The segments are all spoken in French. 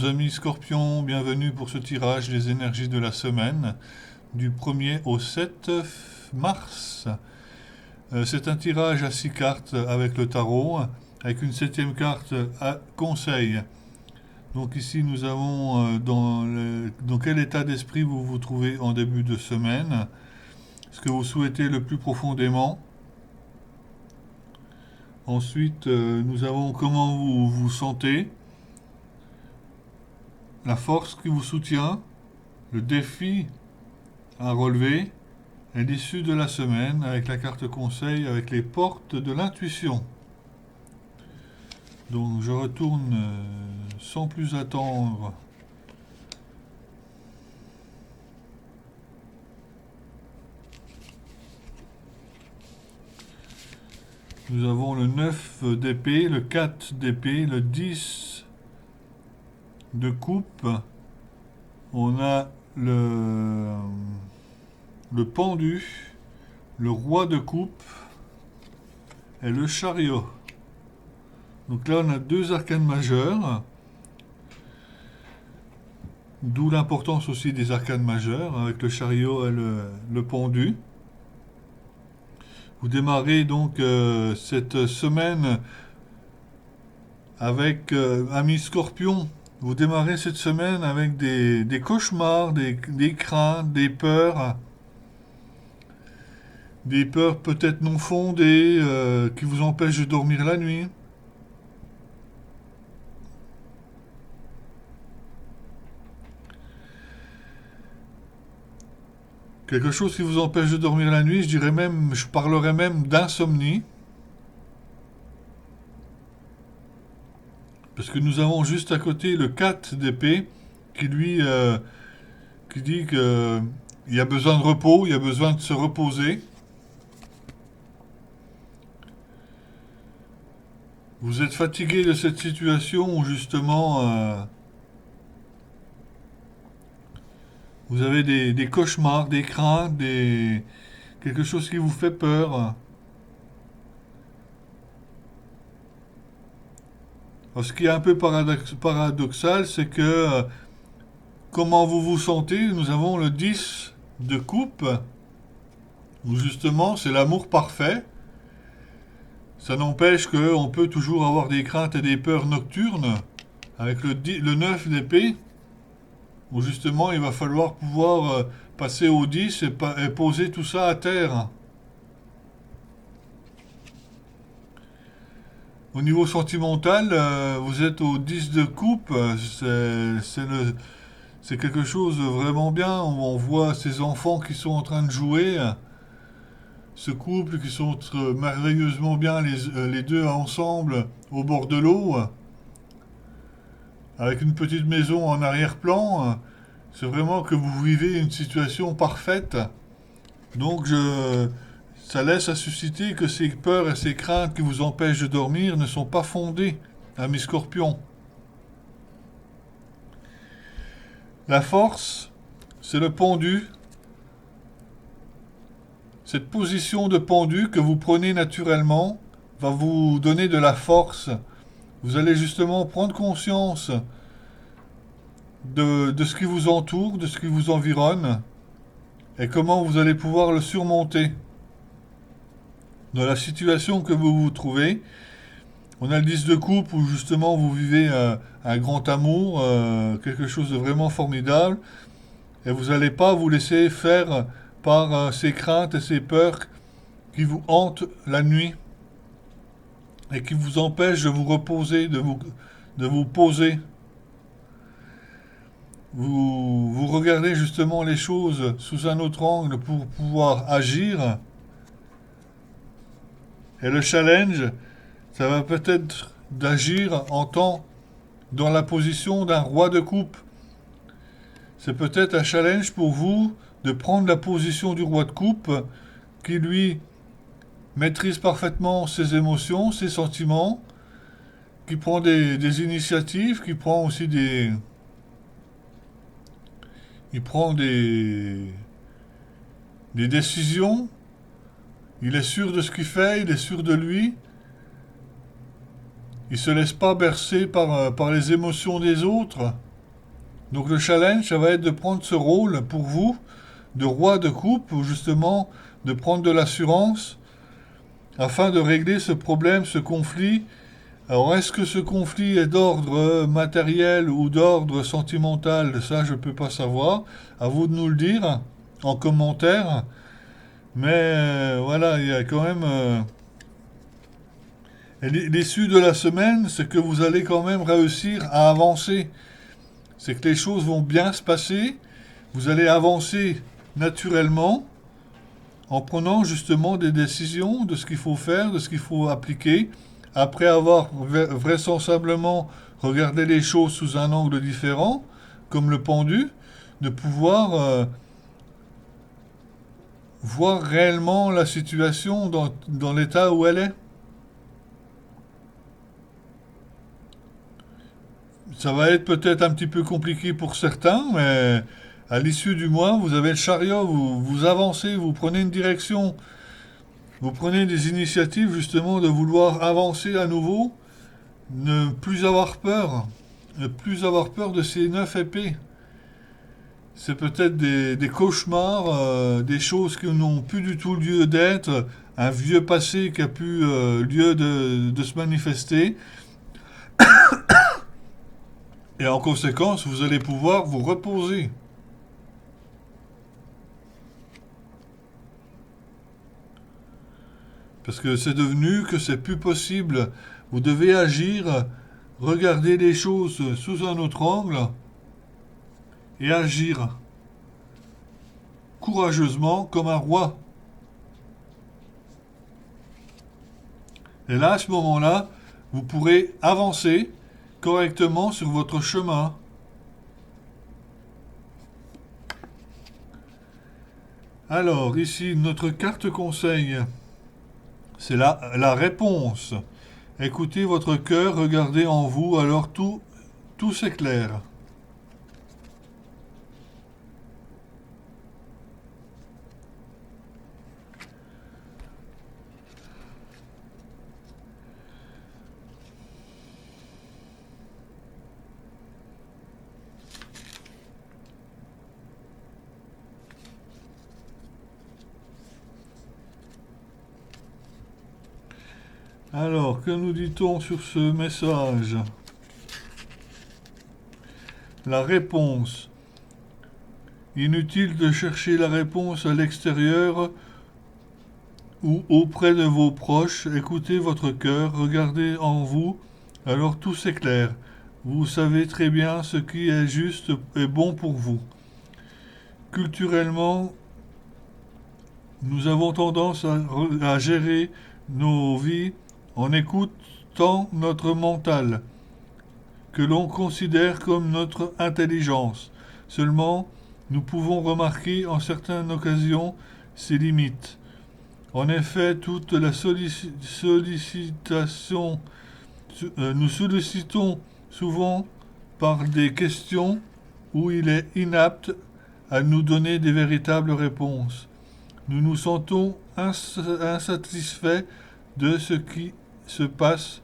amis Scorpions, bienvenue pour ce tirage des énergies de la semaine du 1er au 7 mars. C'est un tirage à 6 cartes avec le tarot, avec une septième carte à conseil. Donc ici nous avons dans quel état d'esprit vous vous trouvez en début de semaine, ce que vous souhaitez le plus profondément. Ensuite nous avons comment vous vous sentez, la force qui vous soutient, le défi à relever et l'issue de la semaine avec la carte conseil, avec les portes de l'intuition. Donc je retourne sans plus attendre. Nous avons le 9 d'épée, le 4 d'épée, le 10 de coupe. On a le pendu, le roi de coupe et le chariot. Donc là on a deux arcanes majeures, d'où l'importance aussi des arcanes majeures avec le chariot et le pendu. Vous démarrez donc cette semaine avec Amis Scorpion. Vous démarrez cette semaine avec des cauchemars, des craintes, des peurs peut-être non fondées qui vous empêchent de dormir la nuit. Quelque chose qui vous empêche de dormir la nuit, je parlerais même d'insomnie. Parce que nous avons juste à côté le 4 d'épée qui lui qui dit que il y a besoin de repos, il y a besoin de se reposer. Vous êtes fatigué de cette situation où justement vous avez des cauchemars, des craintes, quelque chose qui vous fait peur. Alors, ce qui est un peu paradoxal, c'est que comment vous vous sentez, nous avons le 10 de coupe, où justement c'est l'amour parfait. Ça n'empêche qu'on peut toujours avoir des craintes et des peurs nocturnes, avec le 9 d'épée, où justement il va falloir pouvoir passer au 10 et poser tout ça à terre. Au niveau sentimental, vous êtes au 10 de coupe, c'est quelque chose de vraiment bien. On voit ces enfants qui sont en train de jouer, ce couple qui sont merveilleusement bien les deux ensemble au bord de l'eau, avec une petite maison en arrière-plan. C'est vraiment que vous vivez une situation parfaite. Donc ça laisse à susciter que ces peurs et ces craintes qui vous empêchent de dormir ne sont pas fondées, amis Scorpions. La force, c'est le pendu. Cette position de pendu que vous prenez naturellement va vous donner de la force. Vous allez justement prendre conscience de ce qui vous entoure, de ce qui vous environne, et comment vous allez pouvoir le surmonter. Dans la situation que vous vous trouvez, on a le 10 de coupe où justement vous vivez un grand amour, quelque chose de vraiment formidable, et vous n'allez pas vous laisser faire par ces craintes et ces peurs qui vous hantent la nuit et qui vous empêchent de vous reposer, de vous poser. Vous regardez justement les choses sous un autre angle pour pouvoir agir. Et le challenge, ça va peut-être d'agir dans la position d'un roi de coupe. C'est peut-être un challenge pour vous de prendre la position du roi de coupe qui lui maîtrise parfaitement ses émotions, ses sentiments, qui prend des initiatives, qui prend aussi il prend des décisions. Il est sûr de ce qu'il fait, il est sûr de lui. Il ne se laisse pas bercer par les émotions des autres. Donc le challenge, ça va être de prendre ce rôle pour vous, de roi de coupe, ou justement de prendre de l'assurance afin de régler ce problème, ce conflit. Alors est-ce que ce conflit est d'ordre matériel ou d'ordre sentimental? Ça, je ne peux pas savoir. À vous de nous le dire en commentaire. Mais voilà, il y a quand même... et l'issue de la semaine, c'est que vous allez quand même réussir à avancer. C'est que les choses vont bien se passer. Vous allez avancer naturellement en prenant justement des décisions de ce qu'il faut faire, de ce qu'il faut appliquer, après avoir vraisemblablement regardé les choses sous un angle différent, comme le pendu, de pouvoir voir réellement la situation dans l'état où elle est. Ça va être peut-être un petit peu compliqué pour certains, mais à l'issue du mois, vous avez le chariot, vous avancez, vous prenez une direction, vous prenez des initiatives justement de vouloir avancer à nouveau, ne plus avoir peur, ne plus avoir peur de ces 9 épées. C'est peut-être des cauchemars, des choses qui n'ont plus du tout lieu d'être, un vieux passé qui a pu lieu de se manifester. Et en conséquence, vous allez pouvoir vous reposer. Parce que c'est devenu que c'est plus possible. Vous devez agir, regarder les choses sous un autre angle et agir courageusement comme un roi. Et là, à ce moment-là, vous pourrez avancer correctement sur votre chemin. Alors, ici, notre carte conseil, c'est la réponse. Écoutez votre cœur, regardez en vous, alors tout s'éclaire. Alors, que nous dit-on sur ce message? La réponse. Inutile de chercher la réponse à l'extérieur ou auprès de vos proches. Écoutez votre cœur, regardez en vous, alors tout s'éclaire. Vous savez très bien ce qui est juste et bon pour vous. Culturellement, nous avons tendance à gérer nos vies en écoutant notre mental, que l'on considère comme notre intelligence. Seulement, nous pouvons remarquer en certaines occasions ses limites. En effet, toute la sollicitation, nous sollicitons souvent par des questions où il est inapte à nous donner des véritables réponses. Nous nous sentons insatisfaits de ce qui se passe,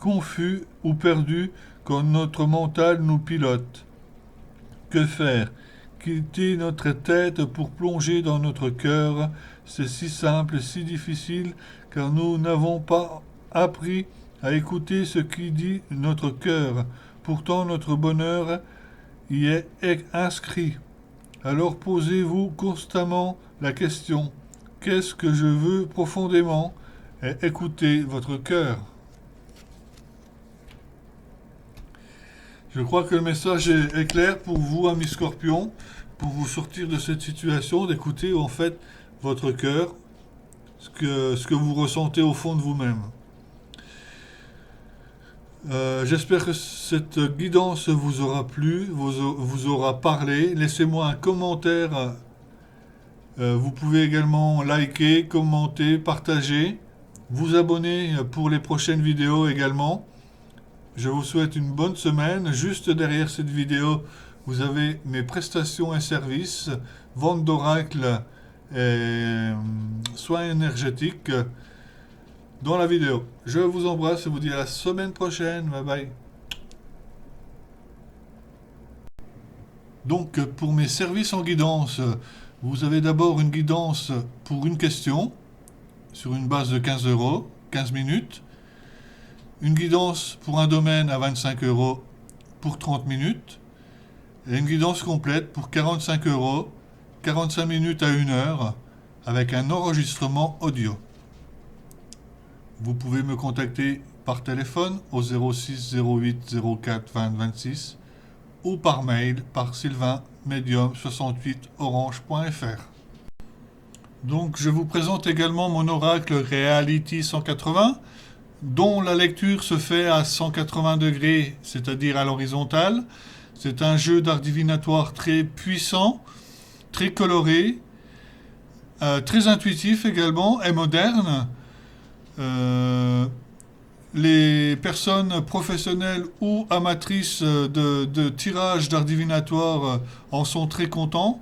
confus ou perdus quand notre mental nous pilote. Que faire? Quitter notre tête pour plonger dans notre cœur, c'est si simple, si difficile, car nous n'avons pas appris à écouter ce qui dit notre cœur. Pourtant notre bonheur y est inscrit. Alors posez-vous constamment la question, qu'est-ce que je veux profondément? Et écoutez votre cœur. Je crois que le message est clair pour vous, amis scorpions, pour vous sortir de cette situation, d'écouter en fait votre cœur, ce que vous ressentez au fond de vous-même. J'espère que cette guidance vous aura plu, vous aura parlé. Laissez-moi un commentaire. Vous pouvez également liker, commenter, partager, vous abonner pour les prochaines vidéos également. Je vous souhaite une bonne semaine. Juste derrière cette vidéo, vous avez mes prestations et services, vente d'oracles et soins énergétiques dans la vidéo. Je vous embrasse et vous dis à la semaine prochaine. Bye bye. Donc, pour mes services en guidance, vous avez d'abord une guidance pour une question, sur une base de 15 euros, 15 minutes. Une guidance pour un domaine à 25 euros pour 30 minutes. Et une guidance complète pour 45 euros, 45 minutes à 1 heure, avec un enregistrement audio. Vous pouvez me contacter par téléphone au 06 08 04 20 26 ou par mail par sylvain-medium68orange.fr. Donc je vous présente également mon oracle Reality 180, dont la lecture se fait à 180 degrés, c'est-à-dire à l'horizontale. C'est un jeu d'art divinatoire très puissant, très coloré, très intuitif également et moderne. Les personnes professionnelles ou amatrices de tirage d'art divinatoire en sont très contents.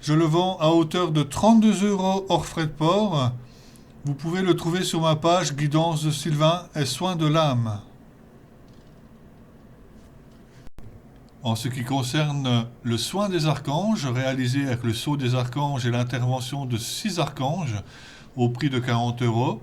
Je le vends à hauteur de 32 euros hors frais de port. Vous pouvez le trouver sur ma page Guidance de Sylvain et Soins de l'âme. En ce qui concerne le soin des archanges, réalisé avec le sceau des archanges et l'intervention de 6 archanges au prix de 40 euros,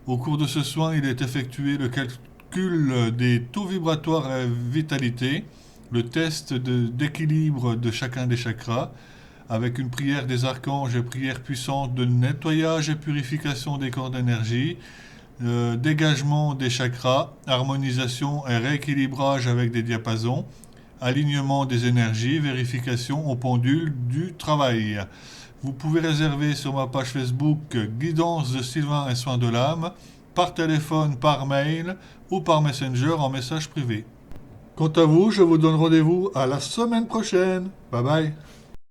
au cours de ce soin, il est effectué le calcul des taux vibratoires et vitalité, le test d'équilibre de chacun des chakras, avec une prière des archanges et prière puissante de nettoyage et purification des corps d'énergie, dégagement des chakras, harmonisation et rééquilibrage avec des diapasons, alignement des énergies, vérification au pendule du travail. Vous pouvez réserver sur ma page Facebook Guidance de Sylvain et Soins de l'âme, par téléphone, par mail ou par Messenger en message privé. Quant à vous, je vous donne rendez-vous à la semaine prochaine. Bye bye.